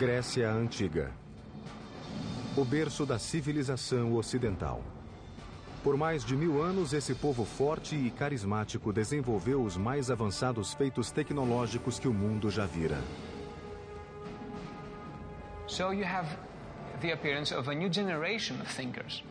Grécia Antiga. O berço da civilização ocidental. Por mais de 1000 anos, esse povo forte e carismático desenvolveu os mais avançados feitos tecnológicos que o mundo já vira. So you have the appearance of a new generation of thinkers.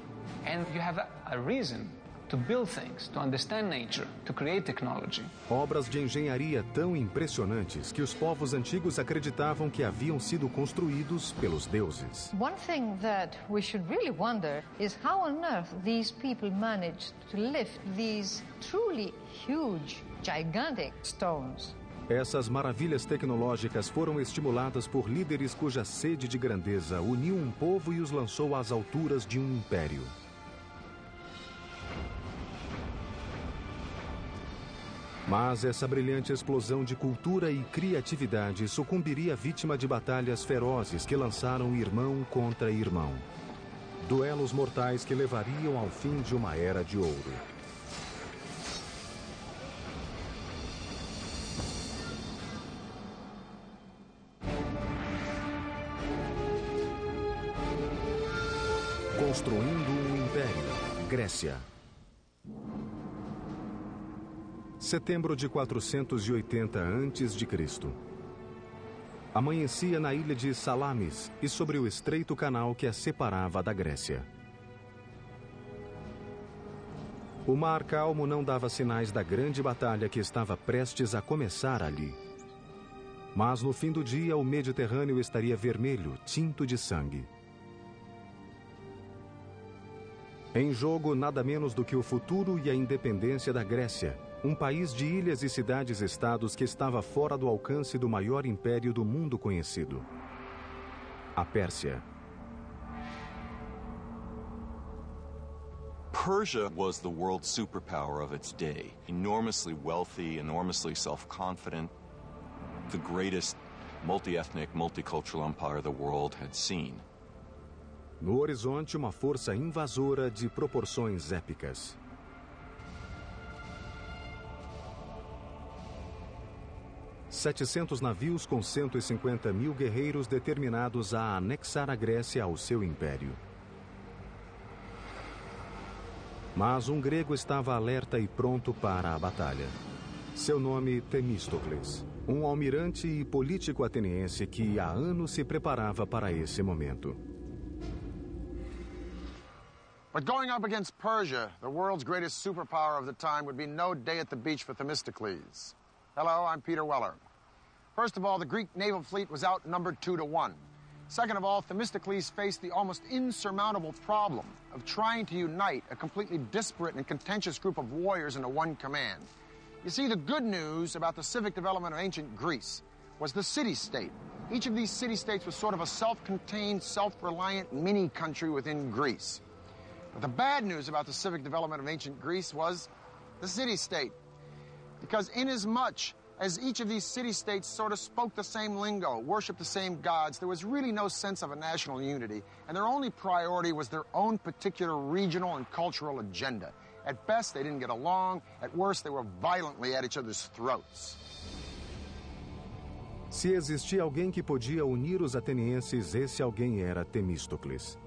And you have a reason to build things, to understand nature, to create technology. Obras de engenharia tão impressionantes que os povos antigos acreditavam que haviam sido construídos pelos deuses. One thing that we should really wonder is how on earth these people managed to lift these truly huge, gigantic stones. Essas maravilhas tecnológicas foram estimuladas por líderes cuja sede de grandeza uniu um povo e os lançou às alturas de um império. Mas essa brilhante explosão de cultura e criatividade sucumbiria vítima de batalhas ferozes que lançaram irmão contra irmão. Duelos mortais que levariam ao fim de uma era de ouro. Construindo um império. Grécia. Setembro de 480 a.C. Amanhecia na ilha de Salamis e sobre o estreito canal que a separava da Grécia. O mar calmo não dava sinais da grande batalha que estava prestes a começar ali. Mas no fim do dia o Mediterrâneo estaria vermelho, tinto de sangue. Em jogo, nada menos do que o futuro e a independência da Grécia, um país de ilhas e cidades-estados que estava fora do alcance do maior império do mundo conhecido: a Pérsia. Persia was the world superpower of its day, enormously wealthy, enormously self-confident, the greatest multi-ethnic, multicultural empire the world had seen. No horizonte, uma força invasora de proporções épicas. ...700 navios com 150 mil guerreiros determinados a anexar a Grécia ao seu império. Mas um grego estava alerta e pronto para a batalha. Seu nome, Temístocles, um almirante e político ateniense que há anos se preparava para esse momento. But going up against Persia, the world's greatest superpower of the time, would be no day at the beach for Themistocles. Hello, I'm Peter Weller. First of all, the Greek naval fleet was outnumbered 2-1. Second of all, Themistocles faced the almost insurmountable problem of trying to unite a completely disparate and contentious group of warriors into one command. You see, the good news about the civic development of ancient Greece was the city-state. Each of these city-states was sort of a self-contained, self-reliant mini-country within Greece. But the bad news about the civic development of ancient Greece was the city-state. Because inasmuch as each of these city-states sort of spoke the same lingo, worshipped the same gods, there was really no sense of a national unity, and their only priority was their own particular regional and cultural agenda. At best, they didn't get along. At worst, they were violently at each other's throats. Se existia alguém que podia unir os atenienses, esse alguém era Temístocles.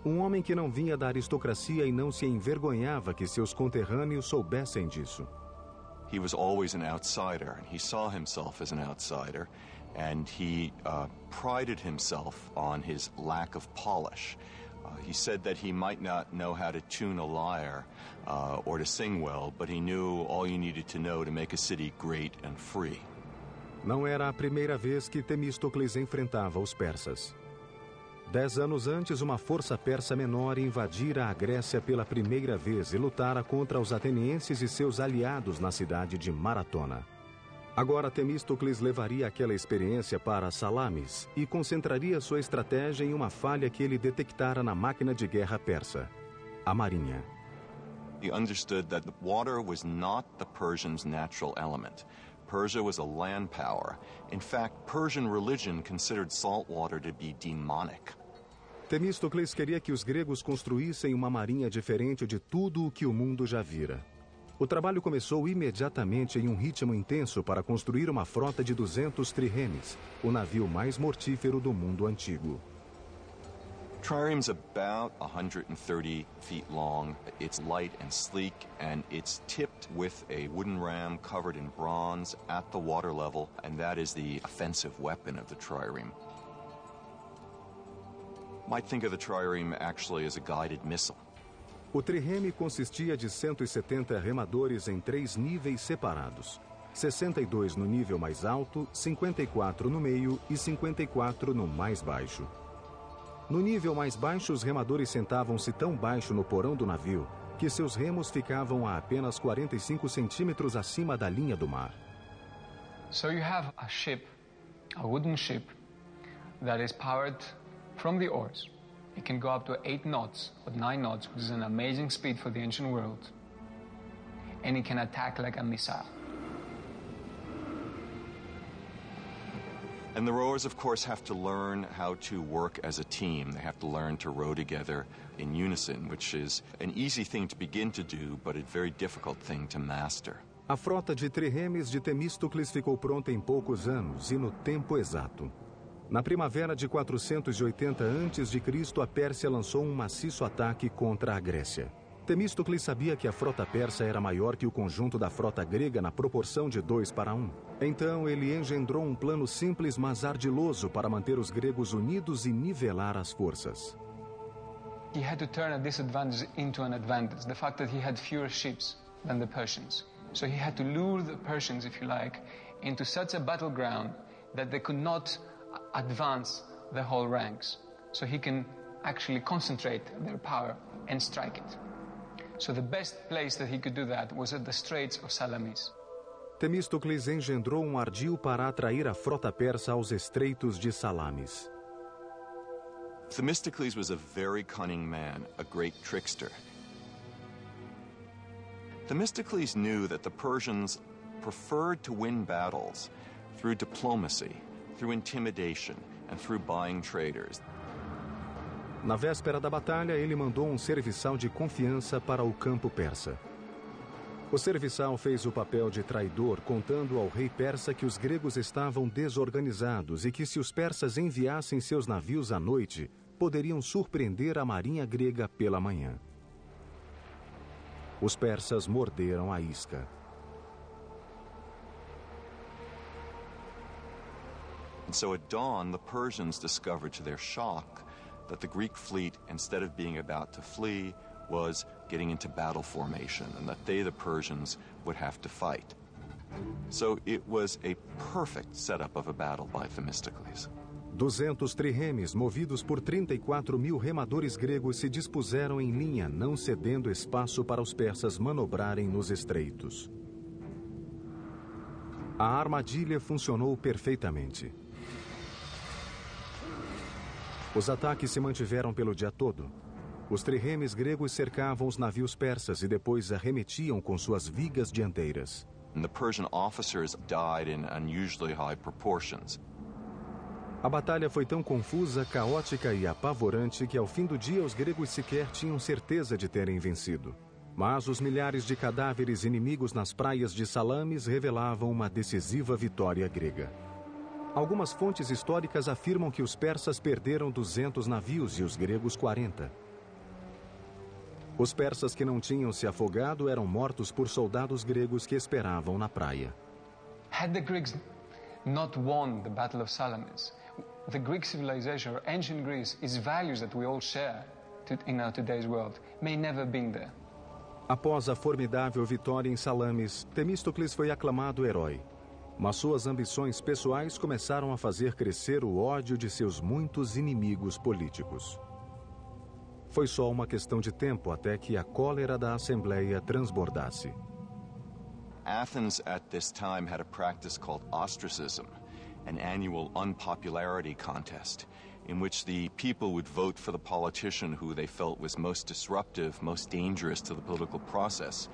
Um homem que não vinha da aristocracia e não se envergonhava que seus conterrâneos soubessem disso. He was always an outsider, and he saw himself as an outsider, and he prided himself on his lack of polish. He said that he might not know how to tune a lyre or to sing well, but he knew all you needed to know to make a city great and free. Não era a primeira vez que Temístocles enfrentava os persas. 10 anos antes, uma força persa menor invadira a Grécia pela primeira vez e lutara contra os atenienses e seus aliados na cidade de Maratona. Agora, Temístocles levaria aquela experiência para Salamis e concentraria sua estratégia em uma falha que ele detectara na máquina de guerra persa: a marinha. He understood that the water was not the Persians' natural element. Persia was a land power. In fact, Persian religion considered salt water to be demonic. Temístocles queria que os gregos construíssem uma marinha diferente de tudo o que o mundo já vira. O trabalho começou imediatamente em um ritmo intenso para construir uma frota de 200 triremes, o navio mais mortífero do mundo antigo. Trireme's about 130 feet long. It's light and sleek, and it's tipped with a wooden ram covered in bronze at the water level, and that is the offensive weapon of the trireme. Might think of the trireme actually as a guided missile. O trireme consistia de 170 remadores em 3 níveis separados. 62 no nível mais alto, 54 no meio e 54 no mais baixo. No nível mais baixo, os remadores sentavam-se tão baixo no porão do navio que seus remos ficavam a apenas 45 centímetros acima da linha do mar. So you have a ship, a wooden ship, that is powered from the oars. It can go up to 8 knots or 9 knots, which is an amazing speed for the ancient world. And it can attack like a missile. And the rowers, of course, have to learn how to work as a team. They have to learn to row together in unison, which is an easy thing to begin to do, but a very difficult thing to master. A frota de triremes de Temístocles ficou pronta em poucos anos e no tempo exato. Na primavera de 480 a.C., a Pérsia lançou um maciço ataque contra a Grécia. Temístocles sabia que a frota persa era maior que o conjunto da frota grega na proporção de 2:1. Então ele engendrou um plano simples, mas ardiloso para manter os gregos unidos e nivelar as forças. He had to turn a disadvantage into an advantage, the fact that he had fewer ships than the Persians. So he had to lure the Persians, if you like, into such a battleground that they could not advance the whole ranks. So he can actually concentrate their power and strike it. So the best place that he could do that was at the Straits of Salamis. Temístocles engendrou um ardil para atrair a frota persa aos estreitos de Salamis. Themistocles was a very cunning man, a great trickster. Themistocles knew that the Persians preferred to win battles through diplomacy, through intimidation, and through buying traders. Na véspera da batalha, ele mandou um serviçal de confiança para o campo persa. O serviçal fez o papel de traidor, contando ao rei persa que os gregos estavam desorganizados e que se os persas enviassem seus navios à noite, poderiam surpreender a marinha grega pela manhã. Os persas morderam a isca. And so at dawn, the Persians discovered to their shock that the Greek fleet, instead of being about to flee, was getting into battle formation, and that they, the Persians, would have to fight. So it was a perfect setup of a battle by Themistocles. 200 triremes, movidos por 34.000 remadores gregos, se dispuseram em linha, não cedendo espaço para os persas manobrarem nos estreitos. A armadilha funcionou perfeitamente. Os ataques se mantiveram pelo dia todo. Os triremes gregos cercavam os navios persas e depois arremetiam com suas vigas dianteiras. And the Persian officers died in unusually high proportions. A batalha foi tão confusa, caótica e apavorante que ao fim do dia os gregos sequer tinham certeza de terem vencido. Mas os milhares de cadáveres inimigos nas praias de Salamis revelavam uma decisiva vitória grega. Algumas fontes históricas afirmam que os persas perderam 200 navios e os gregos 40. Os persas que não tinham se afogado eram mortos por soldados gregos que esperavam na praia. Had the Greeks not won the Battle of Salamis, the Greek civilization, or ancient Greece, its values that we all share in our today's world, may never have been there. Após a formidável vitória em Salamis, Temístocles foi aclamado herói. Mas suas ambições pessoais começaram a fazer crescer o ódio de seus muitos inimigos políticos. Foi só uma questão de tempo até que a cólera da Assembleia transbordasse. Athens at this time had a practice called ostracism, an annual unpopularity contest, in which the people would vote for the politician who they felt was most disruptive, most dangerous to the political process,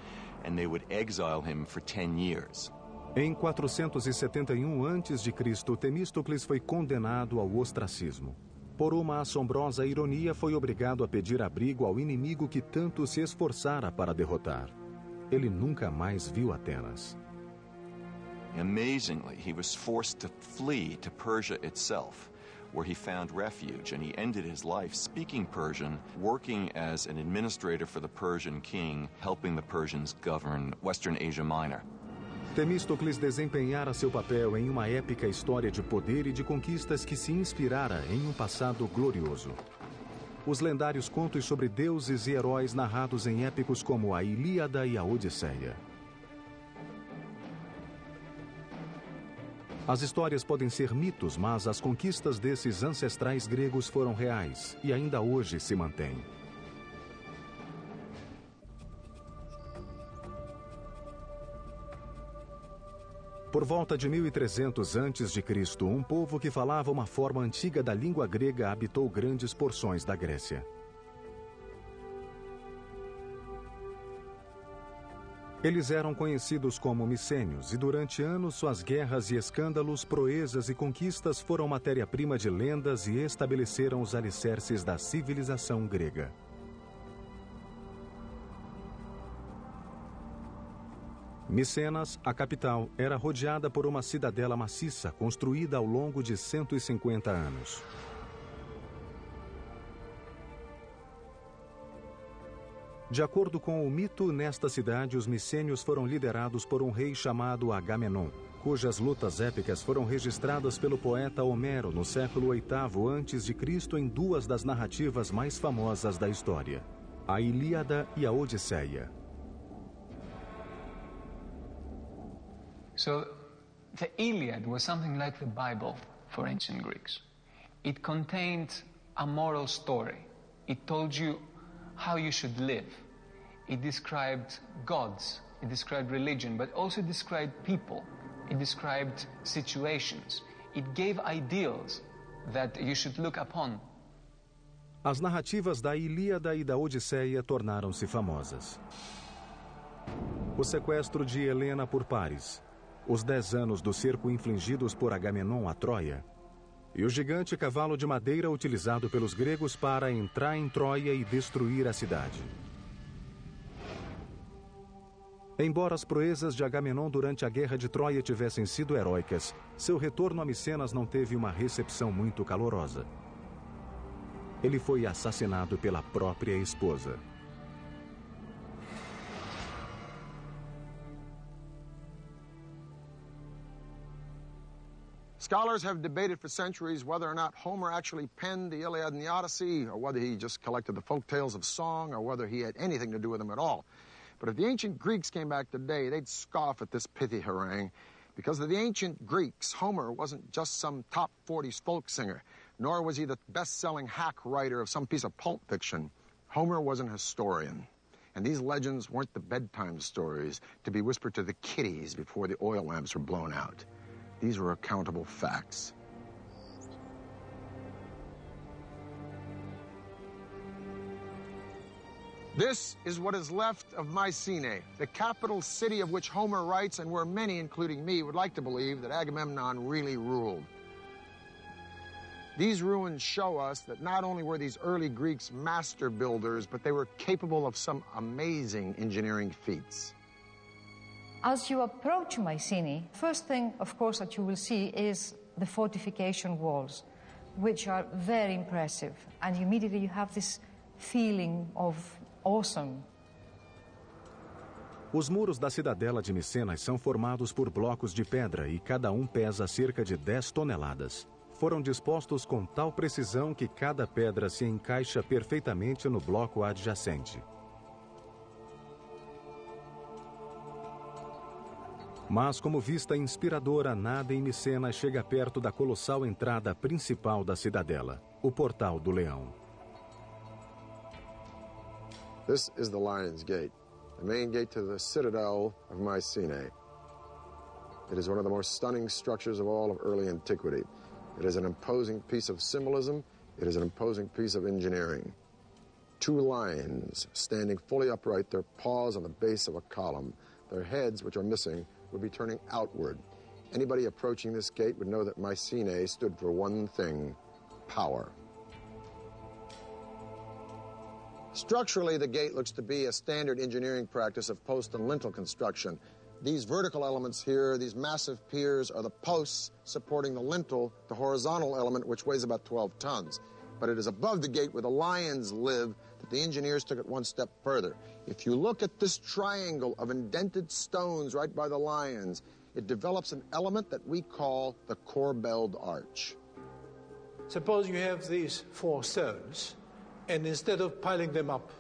and they would exile him for 10 years. Em 471 a.C., Temístocles foi condenado ao ostracismo. Por uma assombrosa ironia, foi obrigado a pedir abrigo ao inimigo que tanto se esforçara para derrotar. ele nunca mais viu Atenas. Amazingly, he was forced to flee to Persia itself, where he found refuge, and he ended his life speaking Persian, working as an administrator for the Persian king, helping the Persians govern Western Asia Minor. Temístocles desempenhara seu papel em uma épica história de poder e de conquistas que se inspirara em um passado glorioso. Os lendários contos sobre deuses e heróis narrados em épicos como a Ilíada e a Odisseia. As histórias podem ser mitos, mas as conquistas desses ancestrais gregos foram reais e ainda hoje se mantêm. Por volta de 1300 a.C., um povo que falava uma forma antiga da língua grega habitou grandes porções da Grécia. Eles eram conhecidos como micênios e durante anos suas guerras e escândalos, proezas e conquistas foram matéria-prima de lendas e estabeleceram os alicerces da civilização grega. Micenas, a capital, era rodeada por uma cidadela maciça construída ao longo de 150 anos. De acordo com o mito, nesta cidade os micênios foram liderados por um rei chamado Agamenon, cujas lutas épicas foram registradas pelo poeta Homero no século VIII a.C. em duas das narrativas mais famosas da história, a Ilíada e a Odisseia. So, the Iliad was something like the Bible for ancient Greeks. It contained a moral story. It told you how you should live. It described gods, it described religion, but also described people. It described situations. It gave ideals that you should look upon. As narrativas da Ilíada e da Odisseia tornaram-se famosas. O sequestro de Helena por Paris, os 10 anos do cerco infligidos por Agamenon a Troia, e o gigante cavalo de madeira utilizado pelos gregos para entrar em Troia e destruir a cidade. Embora as proezas de Agamenon durante a Guerra de Troia tivessem sido heróicas, seu retorno a Micenas não teve uma recepção muito calorosa. Ele foi assassinado pela própria esposa. Scholars have debated for centuries whether or not Homer actually penned the Iliad and the Odyssey, or whether he just collected the folk tales of song, or whether he had anything to do with them at all. But if the ancient Greeks came back today, they'd scoff at this pithy harangue. Because of the ancient Greeks, Homer wasn't just some top 40s folk singer, nor was he the best-selling hack writer of some piece of pulp fiction. Homer was an historian. And these legends weren't the bedtime stories to be whispered to the kiddies before the oil lamps were blown out. These were accountable facts. This is what is left of Mycenae, the capital city of which Homer writes, and where many, including me, would like to believe that Agamemnon really ruled. These ruins show us that not only were these early Greeks master builders, but they were capable of some amazing engineering feats. As you approach Mycenae, first thing, of course, that you will see is the fortification walls, which are very impressive. And immediately you have this feeling of awesome. Os muros da cidadela de Micenas são formados por blocos de pedra e cada um pesa cerca de 10 toneladas. Foram dispostos com tal precisão que cada pedra se encaixa perfeitamente no bloco adjacente. Mas, como vista inspiradora, nada em Micenas chega perto da colossal entrada principal da cidadela, o Portal do Leão. This is the Lion's Gate, the main gate to the citadel of Mycenae. It is one of the most stunning structures of all of early antiquity. It is an imposing piece of symbolism. It is an imposing piece of engineering. 2 lions standing fully upright, their paws on the base of a column, their heads, which are missing, would be turning outward. Anybody approaching this gate would know that Mycenae stood for one thing: power. Structurally, the gate looks to be a standard engineering practice of post and lintel construction. These vertical elements here, these massive piers, are the posts supporting the lintel, the horizontal element, which weighs about 12 tons. But it is above the gate where the lions live that the engineers took it one step further. If you look at this triangle of indented stones right by the lions, it develops an element that we call the corbelled arch. Suppose you have these 4 stones, and instead of piling them up,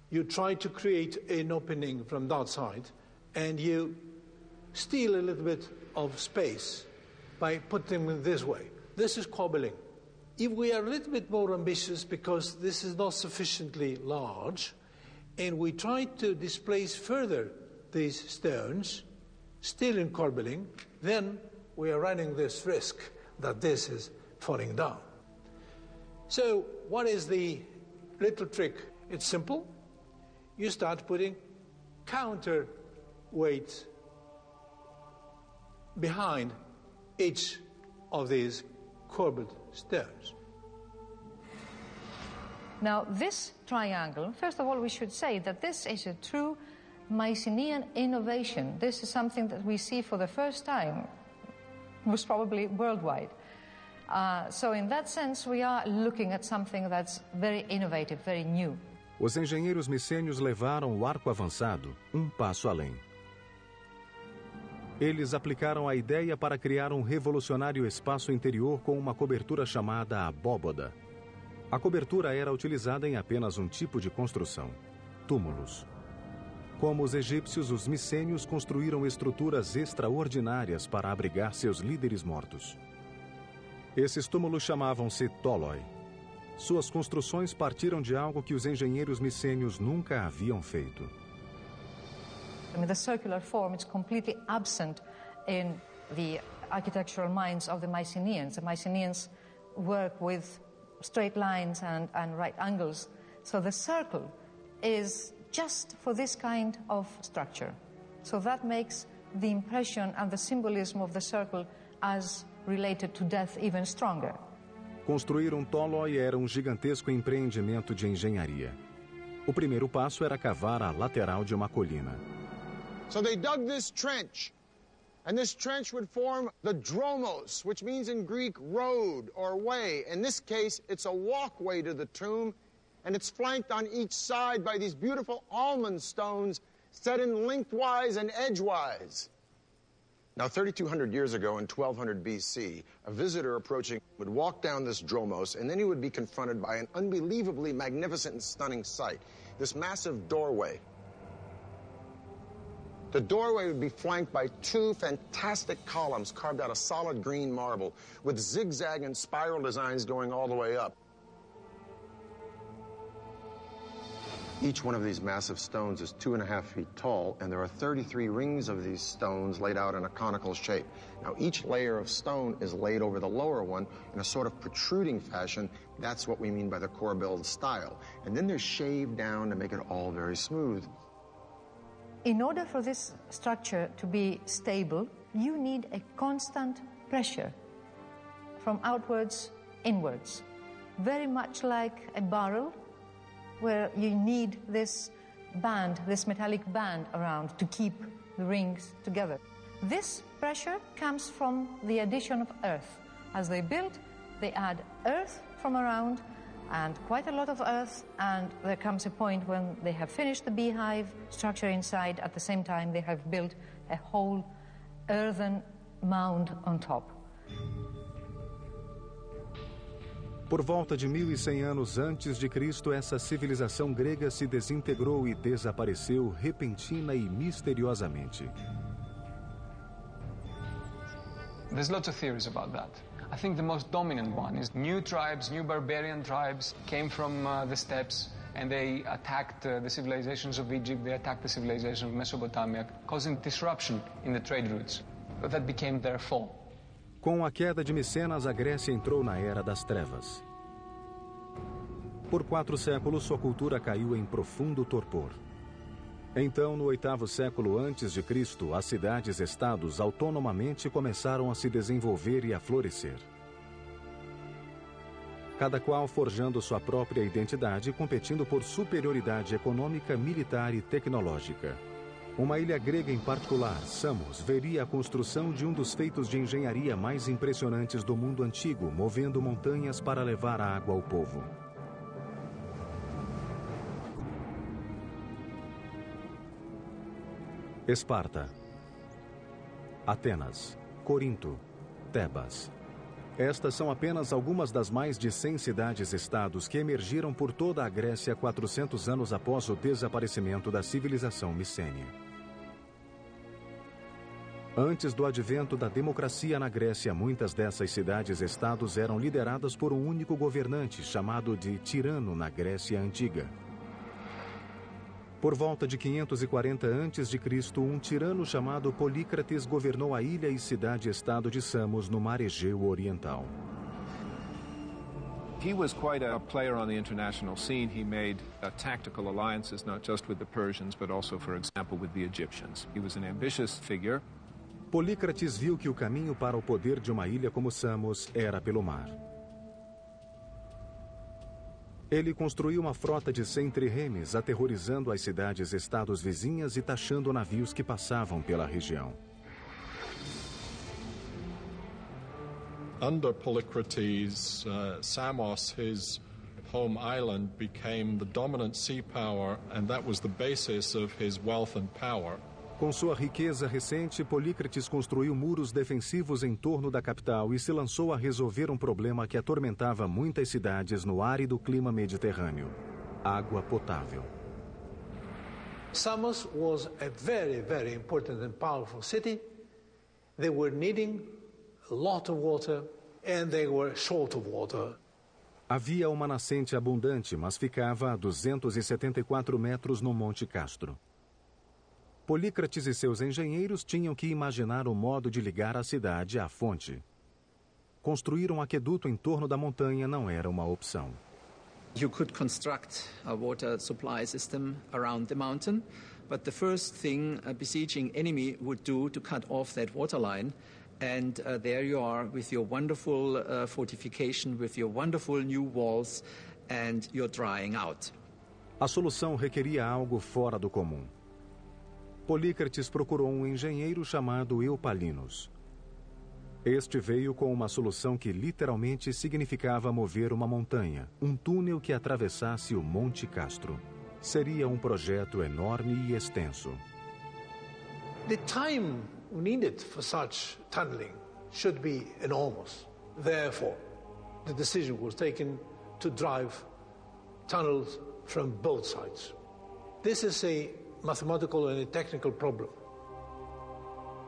you try to create an opening from that side, and you steal a little bit of space by putting them this way. This is cobbling. If we are a little bit more ambitious because this is not sufficiently large, and we try to displace further these stones, still in corbelling, then we are running this risk that this is falling down. So what is the little trick? It's simple. You start putting counterweight behind each of these corbelled stones. Now, this triangle, first of all, we should say that this is a true Mycenaean innovation. This is something that we see for the first time, most probably worldwide. So in that sense, we are looking at something that's very innovative, very new. Os engenheiros micênios levaram o arco avançado passo além. Eles aplicaram a ideia para criar um revolucionário espaço interior com uma cobertura chamada abóboda. A cobertura era utilizada em apenas um tipo de construção: túmulos. Como os egípcios, os micênios construíram estruturas extraordinárias para abrigar seus líderes mortos. Esses túmulos chamavam-se tóloi. Suas construções partiram de algo que os engenheiros micênios nunca haviam feito. I mean, the circular form is completely absent in the architectural minds of the Mycenaeans. The Mycenaeans work with straight lines and right angles. So the circle is just for this kind of structure. So that makes the impression and the symbolism of the circle as related to death even stronger. Construir tóloi era gigantesco empreendimento de engenharia. O primeiro passo era cavar a lateral de uma colina. So they dug this trench, and this trench would form the dromos, which means in Greek road or way. In this case, it's a walkway to the tomb, and it's flanked on each side by these beautiful almond stones set in lengthwise and edgewise. Now, 3,200 years ago in 1200 BC, a visitor approaching would walk down this dromos, and then he would be confronted by an unbelievably magnificent and stunning sight, this massive doorway. The doorway would be flanked by 2 fantastic columns carved out of solid green marble with zigzag and spiral designs going all the way up. Each one of these massive stones is 2.5 feet tall, and there are 33 rings of these stones laid out in a conical shape. Now, each layer of stone is laid over the lower one in a sort of protruding fashion. That's what we mean by the corbelled style. And then they're shaved down to make it all very smooth. In order for this structure to be stable, you need a constant pressure from outwards inwards, very much like a barrel where you need this band, this metallic band around to keep the rings together. This pressure comes from the addition of earth. As they build, they add earth from around, and quite a lot of earth, and there comes a point when they have finished the beehive structure inside. At the same time, they have built a whole earthen mound on top. Por volta de 1100 anos antes de Cristo, essa civilização grega se desintegrou e desapareceu repentina e misteriosamente. There's lots of theories about that. I think the most dominant one is new tribes, new barbarian tribes came from the steppes, and they attacked the civilizations of Egypt, they attacked the civilization of Mesopotamia, causing disruption in the trade routes. But that became their fall. Com a queda de Micenas, a Grécia entrou na Era das Trevas. Por 4 séculos, sua cultura caiu em profundo torpor. Então, no 8º século antes de Cristo, as cidades-estados autonomamente começaram a se desenvolver e a florescer. cada qual forjando sua própria identidade e competindo por superioridade econômica, militar e tecnológica. Uma ilha grega em particular, Samos, veria a construção de um dos feitos de engenharia mais impressionantes do mundo antigo, movendo montanhas para levar água ao povo. Esparta, Atenas, Corinto, Tebas. Estas são apenas algumas das mais de 100 cidades-estados que emergiram por toda a Grécia 400 anos após o desaparecimento da civilização micênia. Antes do advento da democracia na Grécia, muitas dessas cidades-estados eram lideradas por um único governante, chamado de tirano na Grécia Antiga. Por volta de 540 a.C., um tirano chamado Polícrates governou a ilha e cidade-estado de Samos, no mar Egeu Oriental. He was quite a player on the international scene. He made tactical alliances, not just with the Persians, but also, for example, with the Egyptians. He was an ambitious figure. Polícrates viu que o caminho para o poder de uma ilha como Samos era pelo mar. Ele construiu uma frota de 100 triremes, aterrorizando as cidades-estados vizinhas e taxando navios que passavam pela região. Under Polycrates, Samos, his home island, became the dominant sea power, and that was the basis of his wealth and power. Com sua riqueza recente, Polícrates construiu muros defensivos em torno da capital e se lançou a resolver um problema que atormentava muitas cidades no árido clima mediterrâneo: água potável. Samos was a very, very important and powerful city. They were needing a lot of water and they were short of water. Havia uma nascente abundante, mas ficava a 274 metros no Monte Castro. Polícrates e seus engenheiros tinham que imaginar o modo de ligar a cidade à fonte. Construir um aqueduto em torno da montanha não era uma opção. You could construct a water supply system around the mountain, but the first thing a besieging enemy would do to cut off that water line, and there you are with your wonderful fortification, with your wonderful new walls, and you're drying out. A solução requeria algo fora do comum. Polícrates procurou um engenheiro chamado Eupalinos. Este veio com uma solução que literalmente significava mover uma montanha, um túnel que atravessasse o Monte Castro. Seria um projeto enorme e extenso. The time needed for such tunneling should be enormous. Therefore, the decision was taken to drive tunnels from both sides. This is a mathematical and a technical problem.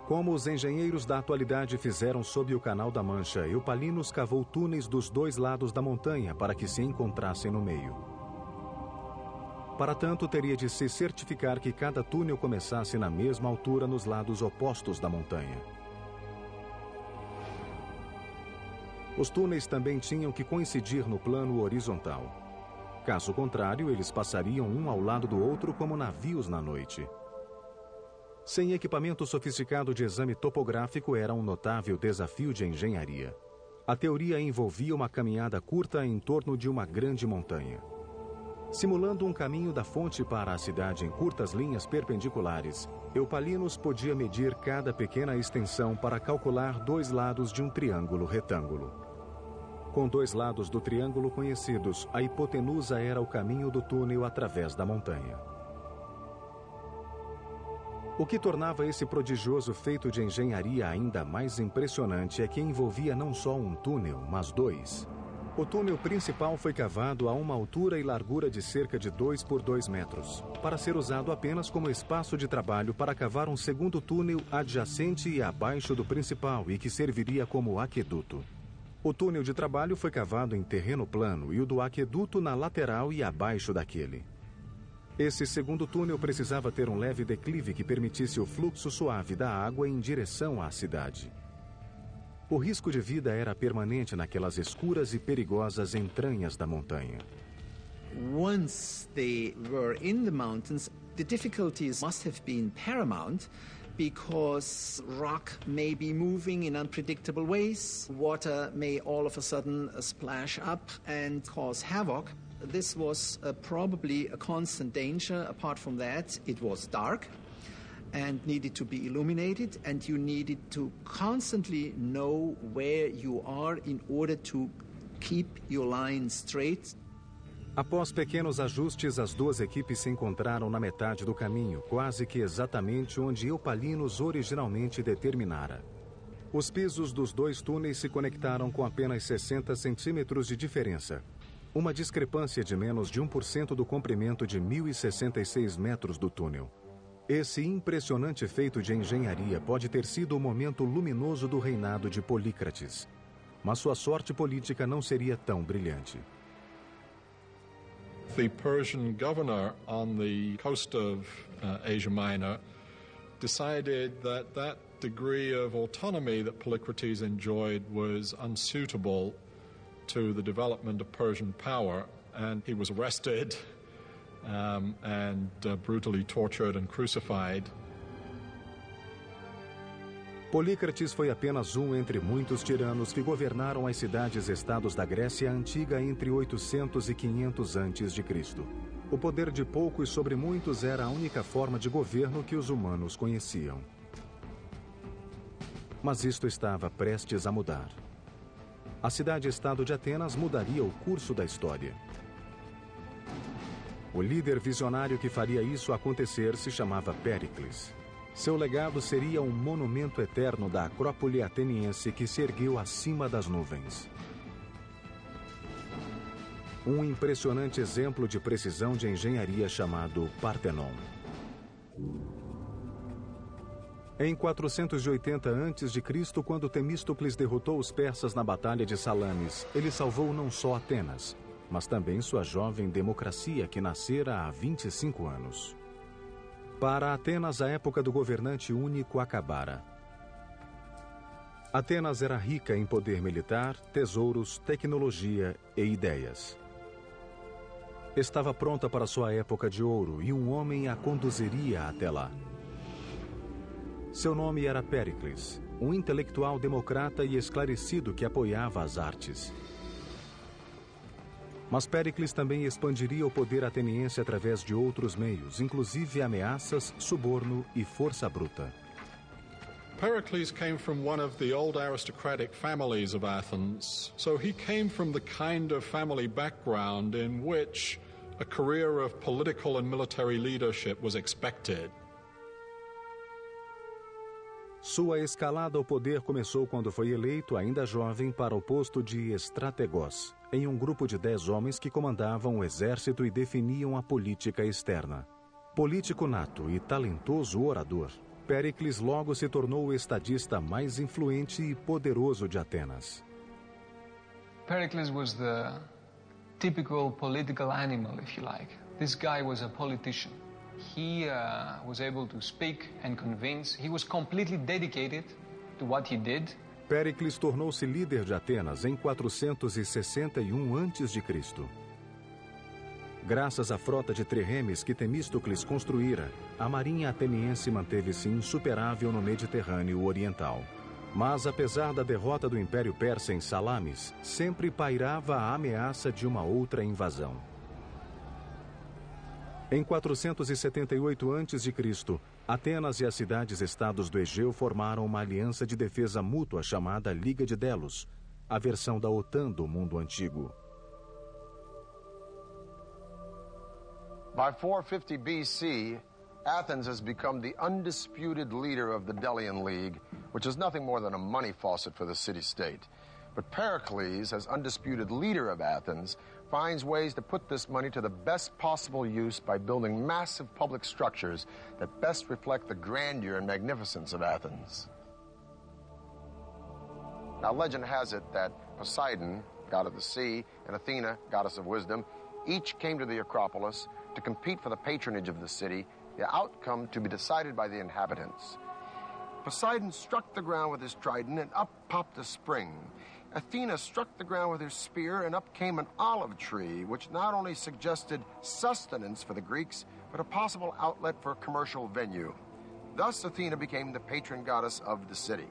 Como os engenheiros da atualidade fizeram sob o Canal da Mancha, Eupalinos cavou túneis dos dois lados da montanha para que se encontrassem no meio. Para tanto, teria de se certificar que cada túnel começasse na mesma altura nos lados opostos da montanha. Os túneis também tinham que coincidir no plano horizontal. Caso contrário, eles passariam um ao lado do outro como navios na noite. Sem equipamento sofisticado de exame topográfico, era um notável desafio de engenharia. A teoria envolvia uma caminhada curta em torno de uma grande montanha. Simulando um caminho da fonte para a cidade em curtas linhas perpendiculares, Eupalinos podia medir cada pequena extensão para calcular dois lados de um triângulo retângulo. Com dois lados do triângulo conhecidos, a hipotenusa era o caminho do túnel através da montanha. O que tornava esse prodigioso feito de engenharia ainda mais impressionante é que envolvia não só um túnel, mas dois. O túnel principal foi cavado a uma altura e largura de cerca de 2 por 2 metros, para ser usado apenas como espaço de trabalho para cavar um segundo túnel adjacente e abaixo do principal e que serviria como aqueduto. O túnel de trabalho foi cavado em terreno plano e o do aqueduto na lateral e abaixo daquele. Esse segundo túnel precisava ter um leve declive que permitisse o fluxo suave da água em direção à cidade. O risco de vida era permanente naquelas escuras e perigosas entranhas da montanha. Once they were in the mountains, the difficulties must have been paramount because rock may be moving in unpredictable ways. Water may all of a sudden splash up and cause havoc. This was probably a constant danger. Apart from that, it was dark and needed to be illuminated, and you needed to constantly know where you are in order to keep your line straight. Após pequenos ajustes, as duas equipes se encontraram na metade do caminho, quase que exatamente onde Eupalinos originalmente determinara. Os pisos dos dois túneis se conectaram com apenas 60 centímetros de diferença. Uma discrepância de menos de 1% do comprimento de 1.066 metros do túnel. Esse impressionante feito de engenharia pode ter sido o momento luminoso do reinado de Polícrates. Mas sua sorte política não seria tão brilhante. The Persian governor on the coast of Asia Minor decided that that degree of autonomy that Polycrates enjoyed was unsuitable to the development of Persian power, and he was arrested and brutally tortured and crucified. Polícrates foi apenas um entre muitos tiranos que governaram as cidades-estados da Grécia Antiga entre 800 e 500 a.C. O poder de poucos sobre muitos era a única forma de governo que os humanos conheciam. Mas isto estava prestes a mudar. A cidade-estado de Atenas mudaria o curso da história. O líder visionário que faria isso acontecer se chamava Péricles. Seu legado seria um monumento eterno da Acrópole ateniense que se ergueu acima das nuvens. Um impressionante exemplo de precisão de engenharia chamado Partenon. Em 480 a.C., quando Temístocles derrotou os persas na Batalha de Salamis, ele salvou não só Atenas, mas também sua jovem democracia que nascera há 25 anos. Para Atenas, a época do governante único acabara. Atenas era rica em poder militar, tesouros, tecnologia e ideias. Estava pronta para sua época de ouro e um homem a conduziria até lá. Seu nome era Péricles, um intelectual democrata e esclarecido que apoiava as artes. Mas Péricles também expandiria o poder ateniense através de outros meios, inclusive ameaças, suborno e força bruta. Pericles came from one of the old aristocratic families of Athens, so he came from the kind of family background in which a career of political and military leadership was expected. Sua escalada ao poder começou quando foi eleito, ainda jovem, para o posto de estrategos, em um grupo de 10 homens que comandavam o exército e definiam a política externa. Político nato e talentoso orador, Péricles logo se tornou o estadista mais influente e poderoso de Atenas. Pericles was the typical political animal, if you like. This guy was a politician. He was able to speak and convince. He was completely dedicated to what he did. Péricles tornou-se líder de Atenas em 461 a.C. Graças à frota de triremes que Temístocles construíra, a marinha ateniense manteve-se insuperável no Mediterrâneo Oriental. Mas, apesar da derrota do Império Persa em Salamis, sempre pairava a ameaça de uma outra invasão. Em 478 a.C., Atenas e as cidades-estados do Egeu formaram uma aliança de defesa mútua chamada Liga de Delos, a versão da OTAN do mundo antigo. By 450 BC, Athens has become the undisputed leader of the Delian League, which is nothing more than a money faucet for the city-state. But Pericles, as undisputed leader of Athens, finds ways to put this money to the best possible use by building massive public structures that best reflect the grandeur and magnificence of Athens. Now, legend has it that Poseidon, god of the sea, and Athena, goddess of wisdom, each came to the Acropolis to compete for the patronage of the city, the outcome to be decided by the inhabitants. Poseidon struck the ground with his trident, and up popped a spring. Athena struck the ground with her spear, and up came an olive tree, which not only suggested sustenance for the Greeks, but a possible outlet for a commercial venue. Thus, Athena became the patron goddess of the city.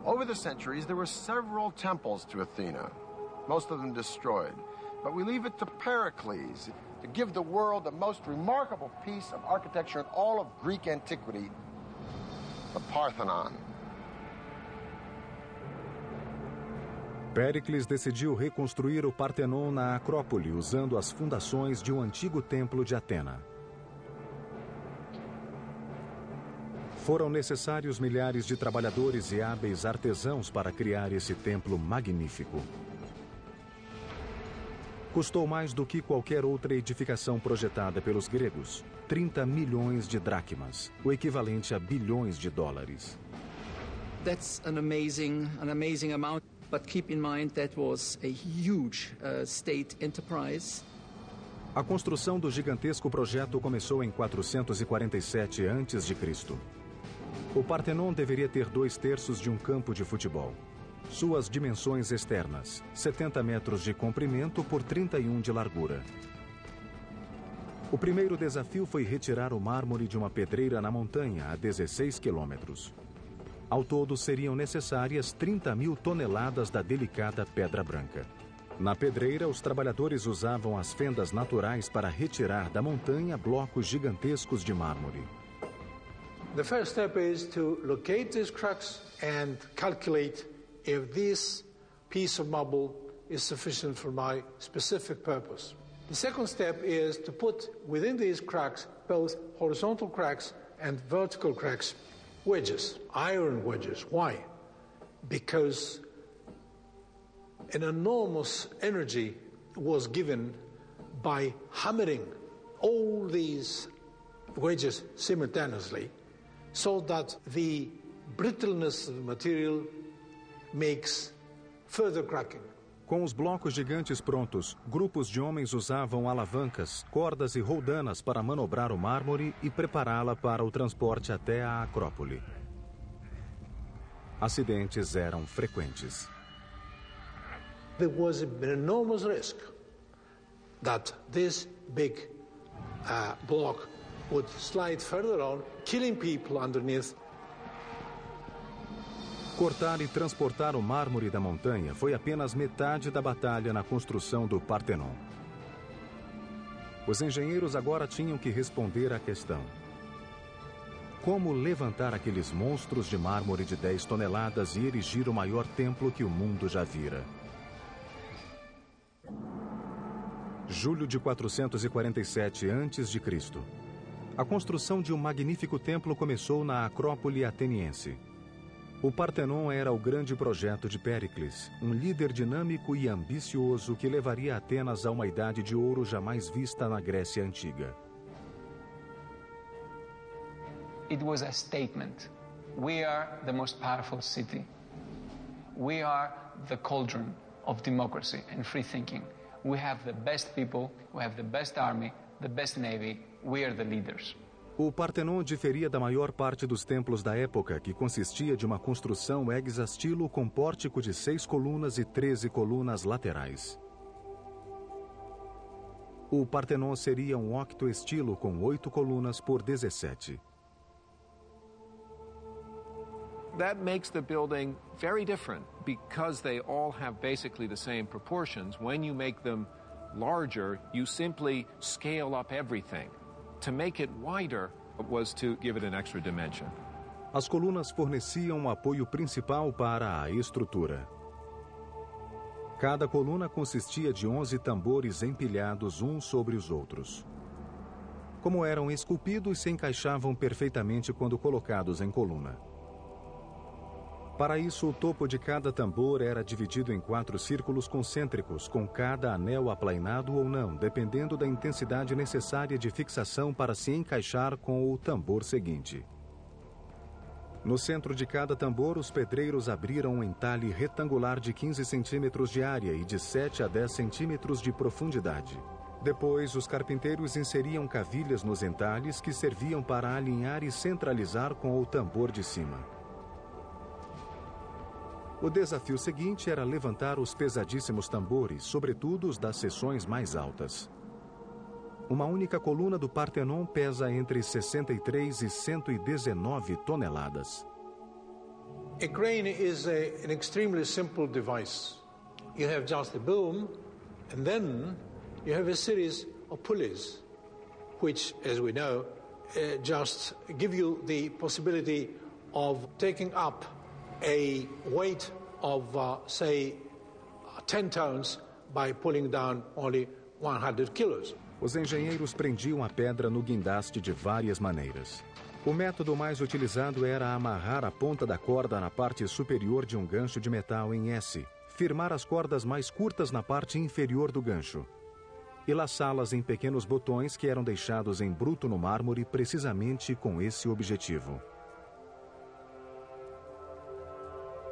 Over the centuries, there were several temples to Athena, most of them destroyed. But we leave it to Pericles to give the world the most remarkable piece of architecture in all of Greek antiquity, the Parthenon. Péricles decidiu reconstruir o Partenon na Acrópole, usando as fundações de um antigo templo de Atena. Foram necessários milhares de trabalhadores e hábeis artesãos para criar esse templo magnífico. Custou mais do que qualquer outra edificação projetada pelos gregos, 30 milhões de dracmas, o equivalente a bilhões de dólares. That's an amazing amount, but keep in mind that was a huge state enterprise. A construção do gigantesco projeto começou em 447 a.C. O Partenon deveria ter 2/3 de um campo de futebol. Suas dimensões externas, 70 metros de comprimento por 31 de largura. O primeiro desafio foi retirar o mármore de uma pedreira na montanha a 16 quilômetros. Ao todo, seriam necessárias 30.000 toneladas da delicada pedra branca. Na pedreira, os trabalhadores usavam as fendas naturais para retirar da montanha blocos gigantescos de mármore. The first step is to locate these cracks and calculate if this piece of marble is sufficient for my specific purpose. The second step is to put within these cracks both horizontal cracks and vertical cracks, wedges, iron wedges. Why? Because an enormous energy was given by hammering all these wedges simultaneously, so that the brittleness of the material makes further cracking. Com os blocos gigantes prontos, grupos de homens usavam alavancas, cordas e roldanas para manobrar o mármore e prepará-la para o transporte até a Acrópole. Acidentes eram frequentes. There was an enormous risk that this big block would slide further on, killing people underneath. Cortar e transportar o mármore da montanha foi apenas metade da batalha na construção do Partenon. Os engenheiros agora tinham que responder à questão: como levantar aqueles monstros de mármore de 10 toneladas e erigir o maior templo que o mundo já vira? Julho de 447 a.C. A construção de um magnífico templo começou na Acrópole ateniense. O Partenon era o grande projeto de Péricles, um líder dinâmico e ambicioso que levaria Atenas a uma idade de ouro jamais vista na Grécia Antiga. It was a statement. We are the most powerful city. We are the cauldron of democracy and free thinking. We have the best people, we have the best army, the best navy, we are the leaders. O Partenon diferia da maior parte dos templos da época, que consistia de uma construção hexastilo com pórtico de 6 colunas e 13 colunas laterais. O Partenon seria um octoestilo com 8 colunas por 17. That makes the building very different because they all have basically the same proportions. When you make them larger, you simply scale up everything. To make it wider was to give it an extra dimension. As colunas forneciam um apoio principal para a estrutura. Cada coluna consistia de 11 tambores empilhados uns sobre os outros. Como eram esculpidos, se encaixavam perfeitamente quando colocados em coluna. Para isso, o topo de cada tambor era dividido em 4 círculos concêntricos, com cada anel aplainado ou não, dependendo da intensidade necessária de fixação para se encaixar com o tambor seguinte. No centro de cada tambor, os pedreiros abriram um entalhe retangular de 15 centímetros de área e de 7 a 10 centímetros de profundidade. Depois, os carpinteiros inseriam cavilhas nos entalhes que serviam para alinhar e centralizar com o tambor de cima. O desafio seguinte era levantar os pesadíssimos tambores, sobretudo os das seções mais altas. Uma única coluna do Partenon pesa entre 63 e 119 toneladas. A crane is an extremely simple device. You have just a boom, and then you have a series of pulleys, which, as we know, just give you the possibility of taking up a weight of, say, 10 tons by pulling down only 100 kilos. Os engenheiros prendiam a pedra no guindaste de várias maneiras. O método mais utilizado era amarrar a ponta da corda na parte superior de um gancho de metal em S, firmar as cordas mais curtas na parte inferior do gancho e laçá-las em pequenos botões que eram deixados em bruto no mármore precisamente com esse objetivo.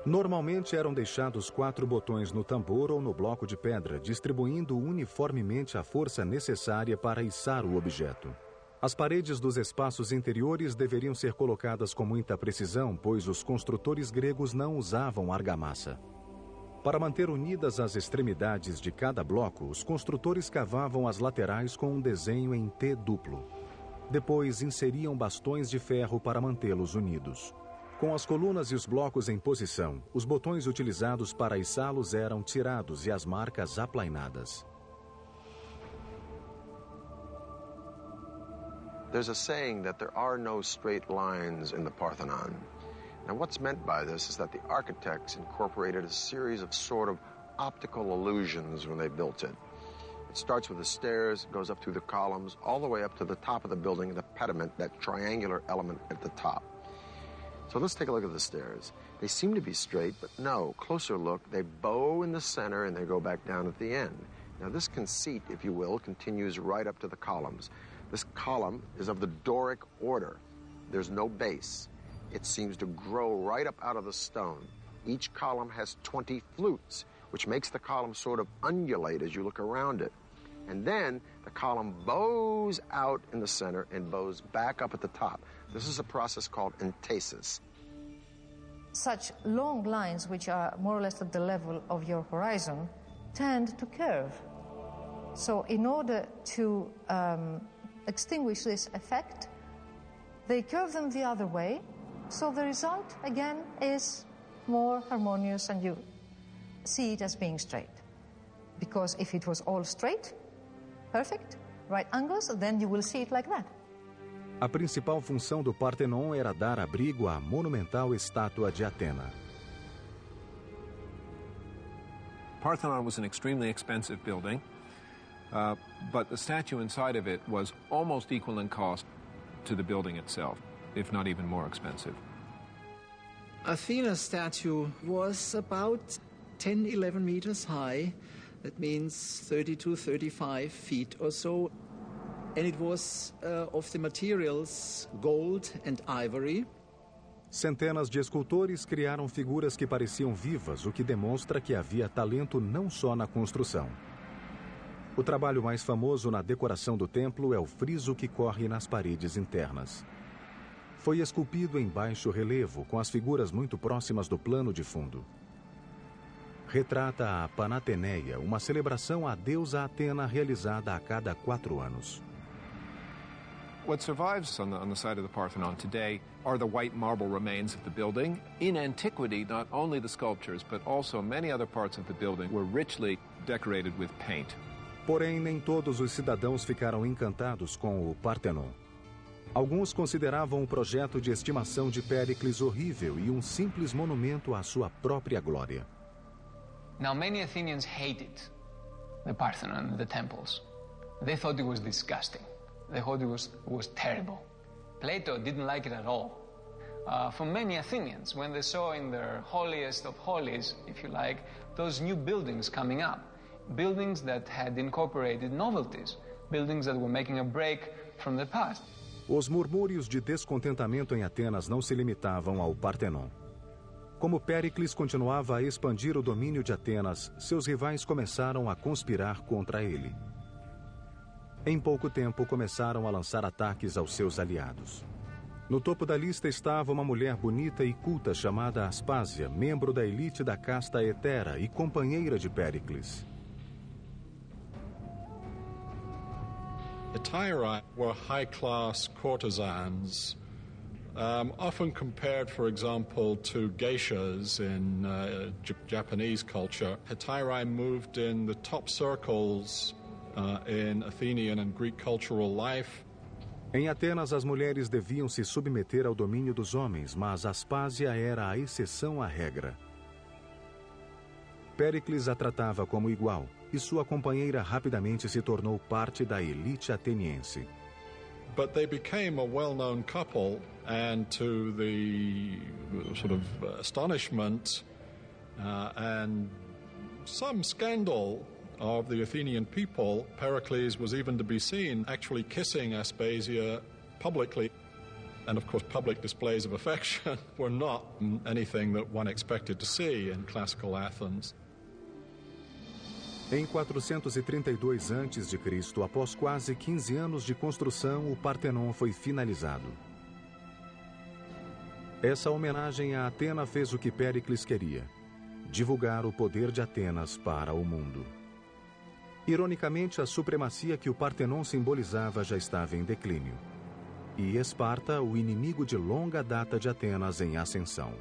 Normalmente eram deixados 4 botões no tambor ou no bloco de pedra, distribuindo uniformemente a força necessária para içar o objeto. As paredes dos espaços interiores deveriam ser colocadas com muita precisão, pois os construtores gregos não usavam argamassa. Para manter unidas as extremidades de cada bloco, os construtores cavavam as laterais com um desenho em T duplo. Depois inseriam bastões de ferro para mantê-los unidos. Com as colunas e os blocos em posição, os botões utilizados para içá-los eram tirados e as marcas aplainadas. There's a saying that there are no straight lines in the Parthenon. Now, what's meant by this is that the architects incorporated a series of sort of optical illusions when they built it. It starts with the stairs, goes up through the columns, all the way up to the top of the building, the pediment, that triangular element at the top. So let's take a look at the stairs. They seem to be straight, but no, closer look, they bow in the center and they go back down at the end. Now, this conceit, if you will, continues right up to the columns. This column is of the Doric order. There's no base. It seems to grow right up out of the stone. Each column has 20 flutes, which makes the column sort of undulate as you look around it. And then the column bows out in the center and bows back up at the top. This is a process called entasis. Such long lines, which are more or less at the level of your horizon, tend to curve. So in order to extinguish this effect, they curve them the other way, so the result, again, is more harmonious and you see it as being straight. Because if it was all straight, perfect, right angles, then you will see it like that. A principal função do Partenon era dar abrigo à monumental estátua de Atena. Parthenon was an extremely expensive building. But the statue inside of it was almost equal in cost to the building itself, if not even more expensive. Athena's statue was about 10, 11 meters high. That means 32, 35 feet or so. And it was of the materials gold and ivory. Centenas de escultores criaram figuras que pareciam vivas, o que demonstra que havia talento não só na construção. O trabalho mais famoso na decoração do templo é o friso que corre nas paredes internas. Foi esculpido em baixo relevo, com as figuras muito próximas do plano de fundo. Retrata a Panateneia, uma celebração à deusa Atena realizada a cada 4 anos. What survives on the site of the Parthenon today are the white marble remains of the building. In antiquity, not only the sculptures, but also many other parts of the building were richly decorated with paint. Porém, nem todos os cidadãos ficaram encantados com o Partenon. Alguns consideravam o projeto de estimação de Péricles horrível e um simples monumento à sua própria glória. Now, many Athenians hated the Parthenon, the temples. They thought it was disgusting. They thought it was terrible. Plato didn't like it at all. For many Athenians, when they saw in their holiest of holies, if you like, those new buildings coming up, buildings that had incorporated novelties, buildings that were making a break from the past. Os murmúrios de descontentamento em Atenas não se limitavam ao Partenon. Como Péricles continuava a expandir o domínio de Atenas, seus rivais começaram a conspirar contra ele. Em pouco tempo, começaram a lançar ataques aos seus aliados. No topo da lista estava uma mulher bonita e culta chamada Aspásia, membro da elite da casta Hetera e companheira de Péricles. Hetairai were high-class courtesans, often compared, for example, to geishas in Japanese culture. Hetairai moved in the top circles in Athenian and Greek cultural life. Em Atenas, as mulheres deviam se submeter ao domínio dos homens, mas Aspásia era a exceção à regra. Péricles a tratava como igual, e sua companheira rapidamente se tornou parte da elite ateniense. But they became a well-known couple, and to the sort of astonishment and some scandal of the Athenian people, Pericles was even to be seen actually kissing Aspasia publicly. And of course, public displays of affection were not anything that one expected to see in classical Athens. Em 432 a.C., após quase 15 anos de construção, o Partenon foi finalizado. Essa homenagem a Atena fez o que Péricles queria: divulgar o poder de Atenas para o mundo. Ironicamente, a supremacia que o Partenon simbolizava já estava em declínio. E Esparta, o inimigo de longa data de Atenas, em ascensão.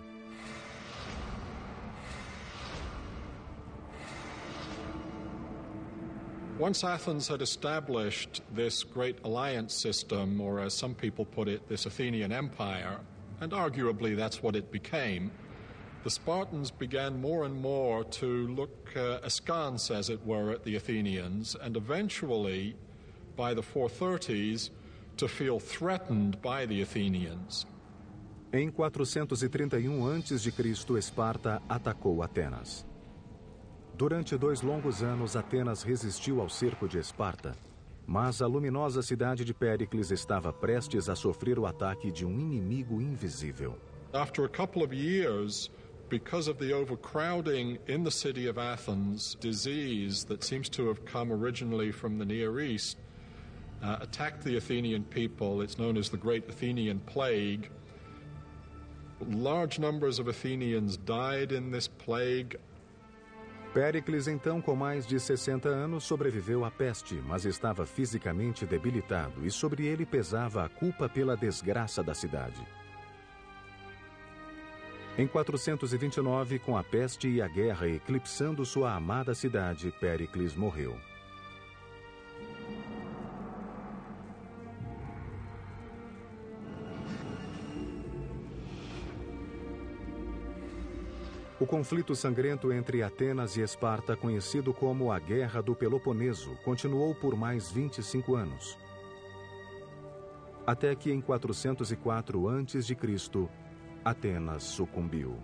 Once Athens had established this great alliance system, or as some people put it, this Athenian empire, and arguably that's what it became, the Spartans began more and more to look askance, as it were, at the Athenians, and eventually, by the 430s, to feel threatened by the Athenians. Em 431 a.C., Esparta atacou Atenas. Durante 2 longos anos, Atenas resistiu ao cerco de Esparta, mas a luminosa cidade de Péricles estava prestes a sofrer o ataque de um inimigo invisível. After a couple of years, because of the overcrowding in the city of Athens, disease that seems to have come originally from the Near East attacked the Athenian people. It's known as the Great Athenian Plague. Large numbers of Athenians died in this plague. Péricles, então, com mais de 60 anos, sobreviveu à peste, mas estava fisicamente debilitado e sobre ele pesava a culpa pela desgraça da cidade. Em 429, com a peste e a guerra eclipsando sua amada cidade, Péricles morreu. O conflito sangrento entre Atenas e Esparta, conhecido como a Guerra do Peloponeso, continuou por mais 25 anos. Até que em 404 a.C., Atenas sucumbiu.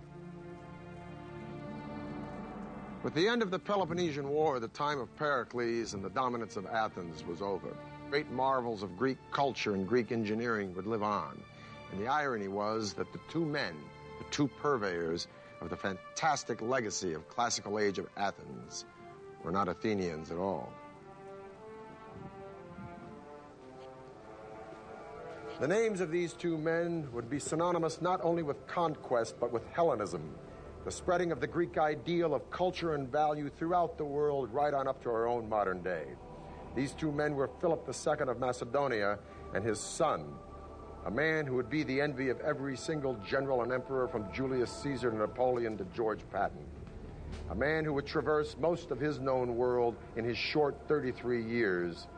With the end of the Peloponnesian War, the time of Pericles and the dominance of Athens was over. Great marvels of Greek culture and Greek engineering would live on. And the irony was that the two men, the two purveyors of the fantastic legacy of classical age of Athens, were not Athenians at all. The names of these two men would be synonymous not only with conquest, but with Hellenism, the spreading of the Greek ideal of culture and value throughout the world, right on up to our own modern day. These two men were Philip II of Macedonia and his son, a man who would be the envy of every single general and emperor from Julius Caesar to Napoleon to George Patton. A man who would traverse most of his known world in his short 33 years,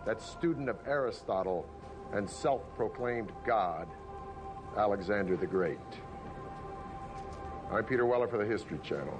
that student of Aristotle and self-proclaimed God, Alexander the Great. I'm Peter Weller for the History Channel.